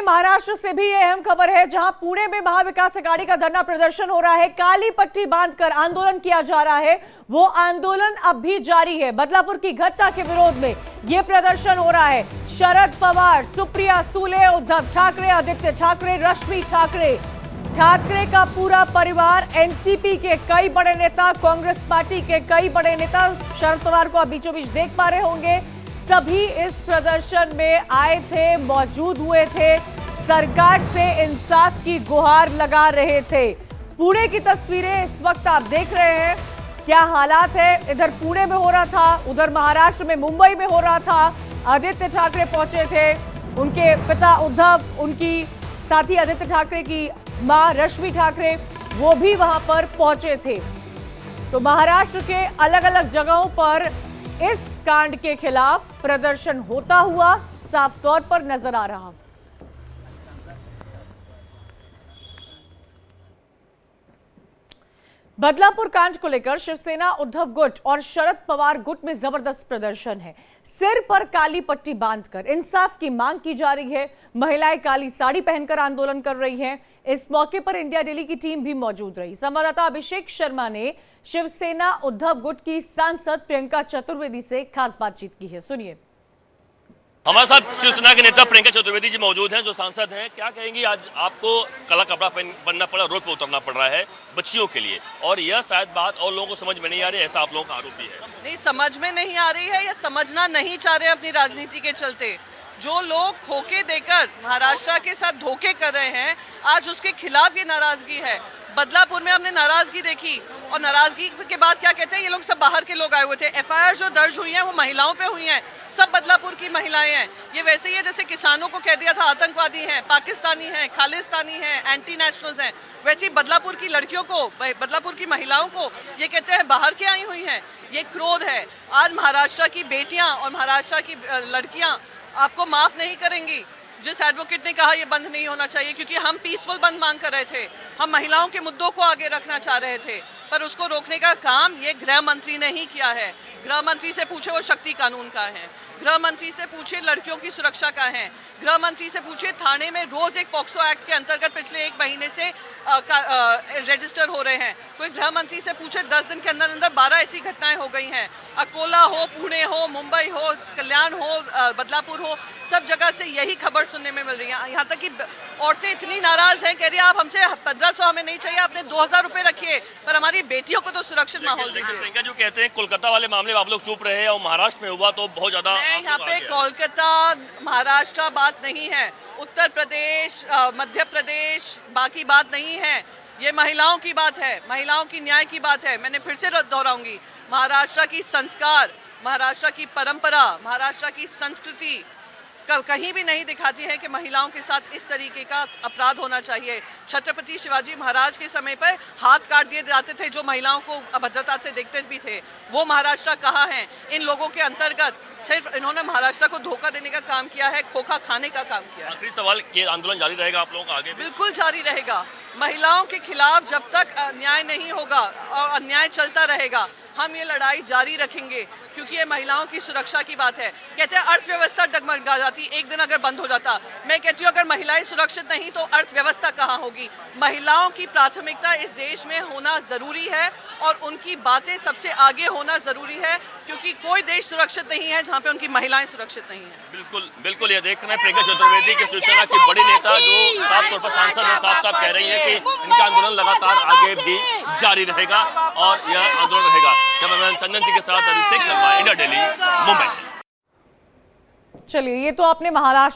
महाराष्ट्र से भी ये अहम खबर है, जहां पुणे में महाविकास अघाड़ी का धरना प्रदर्शन हो रहा है। काली पट्टी बांधकर आंदोलन किया जा रहा है। वो आंदोलन अब भी जारी है। बदलापुर की घटना के विरोध में ये प्रदर्शन हो रहा है। शरद पवार, सुप्रिया सुले, उद्धव ठाकरे, आदित्य ठाकरे, रश्मि ठाकरे का पूरा परिवार, एनसीपी के कई बड़े नेता, कांग्रेस पार्टी के कई बड़े नेता, शरद पवार को आप बीचों बीच देख पा रहे होंगे, सभी इस प्रदर्शन में आए थे, मौजूद हुए थे, सरकार से इंसाफ की गुहार लगा रहे थे। पुणे की तस्वीरें इस वक्त आप देख रहे हैं, क्या हालात है। इधर पुणे में हो रहा था, उधर महाराष्ट्र में मुंबई में हो रहा था। आदित्य ठाकरे पहुंचे थे, उनके पिता उद्धव, उनकी साथी आदित्य ठाकरे की मां रश्मि ठाकरे, वो भी वहां पर पहुंचे थे। तो महाराष्ट्र के अलग अलग जगहों पर इस कांड के खिलाफ प्रदर्शन होता हुआ साफ तौर पर नजर आ रहा। बदलापुर कांड को लेकर शिवसेना उद्धव गुट और शरद पवार गुट में जबरदस्त प्रदर्शन है। सिर पर काली पट्टी बांधकर इंसाफ की मांग की जा रही है। महिलाएं काली साड़ी पहनकर आंदोलन कर रही हैं। इस मौके पर इंडिया डेली की टीम भी मौजूद रही। संवाददाता अभिषेक शर्मा ने शिवसेना उद्धव गुट की सांसद प्रियंका चतुर्वेदी से खास बातचीत की है, सुनिए। हमारे साथ शिवसेना के नेता प्रियंका चतुर्वेदी जी मौजूद हैं, जो सांसद हैं। क्या कहेंगी, आज आपको काला कपड़ा पहनना पड़ा, रोड पर उतरना पड़ रहा है बच्चियों के लिए, और यह शायद बात और लोगों को समझ में नहीं आ रही, ऐसा आप लोगों का आरोप भी है? नहीं, समझ में नहीं आ रही है या समझना नहीं चाह रहे अपनी राजनीति के चलते। जो लोग खोके देकर महाराष्ट्र के साथ धोखे कर रहे हैं, आज उसके खिलाफ ये नाराजगी है। बदलापुर में हमने नाराजगी देखी, और नाराजगी के बाद क्या कहते हैं, ये लोग सब बाहर के लोग आए हुए थे। एफआईआर जो दर्ज हुई है वो महिलाओं पे हुई हैं, सब बदलापुर की महिलाएं हैं। ये वैसे ही है जैसे किसानों को कह दिया था आतंकवादी हैं, पाकिस्तानी हैं, खालिस्तानी हैं, एंटी नेशनल्स हैं, वैसे ही बदलापुर की लड़कियों को, बदलापुर की महिलाओं को ये कहते हैं बाहर के आई हुई हैं। ये क्रोध है। आज महाराष्ट्र की बेटियां और महाराष्ट्र की लड़कियां आपको माफ नहीं करेंगी। जिस एडवोकेट ने कहा ये बंद नहीं होना चाहिए, क्योंकि हम पीसफुल बंद मांग कर रहे थे, हम महिलाओं के मुद्दों को आगे रखना चाह रहे थे, पर उसको रोकने का काम ये गृह मंत्री ने ही किया है। गृह मंत्री से पूछे वो शक्ति कानून का है, गृह मंत्री से पूछे लड़कियों की सुरक्षा का है, गृह मंत्री से पूछे थाने में रोज एक पॉक्सो एक्ट के अंतर्गत पिछले 1 महीने से रजिस्टर हो रहे हैं। कोई गृह मंत्री से पूछे 10 दिन के अंदर अंदर 12 ऐसी घटनाएं हो गई हैं। अकोला हो, पुणे हो, मुंबई हो, कल्याण हो, बदलापुर हो, सब जगह से यही खबर सुनने में मिल रही है। यहाँ तक कि औरतें इतनी नाराज हैं, कह रही है आप हमसे 1500 हमें नहीं चाहिए, आपने 2000 रुपये रखिए, पर हमारी बेटियों को तो सुरक्षित माहौल दीजिए। प्रियंका जो कहते हैं कोलकाता वाले मामले में आप लोग चुप रहे, और महाराष्ट्र में हुआ तो बहुत ज्यादा। यहाँ पे कोलकाता महाराष्ट्र बात नहीं है, उत्तर प्रदेश, मध्य प्रदेश, बाकी बात नहीं है। ये महिलाओं की बात है, महिलाओं की न्याय की बात है। मैंने फिर से दोहराऊंगी, महाराष्ट्र की संस्कार, महाराष्ट्र की परंपरा, महाराष्ट्र की संस्कृति कहीं भी नहीं दिखाती है कि महिलाओं के साथ इस तरीके का अपराध होना चाहिए। छत्रपति शिवाजी महाराज के समय पर हाथ काट दिए जाते थे जो महिलाओं को अभद्रता से देखते भी थे। वो महाराष्ट्र कहाँ है? इन लोगों के अंतर्गत सिर्फ इन्होंने महाराष्ट्र को धोखा देने का काम किया है, खोखा खाने का काम किया है। आखिरी सवाल, के आंदोलन जारी रहेगा आप लोगों का आगे? बिल्कुल जारी रहेगा। महिलाओं के खिलाफ जब तक न्याय नहीं होगा और अन्याय चलता रहेगा, हम ये लड़ाई जारी रखेंगे, क्योंकि ये महिलाओं की सुरक्षा की बात है। कहते हैं अर्थव्यवस्था डगमगा जाती एक दिन अगर बंद हो जाता। मैं कहती हूँ अगर महिलाएं सुरक्षित नहीं तो अर्थव्यवस्था कहाँ होगी? महिलाओं की प्राथमिकता इस देश में होना जरूरी है, और उनकी बातें सबसे आगे होना जरूरी है, क्योंकि कोई देश सुरक्षित नहीं है जहाँ पे उनकी महिलाएं सुरक्षित नहीं है। बिल्कुल बिल्कुल, ये देख रहे हैं प्रियंका चतुर्वेदी के शिवसेना की बड़ी नेता, जो साफ तौर पर सांसद है, साफ साफ कह रही है कि इनका आंदोलन लगातार आगे भी जारी रहेगा और यह आंदोलन रहेगा। कैमरामैन चंदन जी के साथ अभिषेक शर्मा, इंडिया डेली, मुंबई से। चलिए, ये तो आपने महाराष्ट्र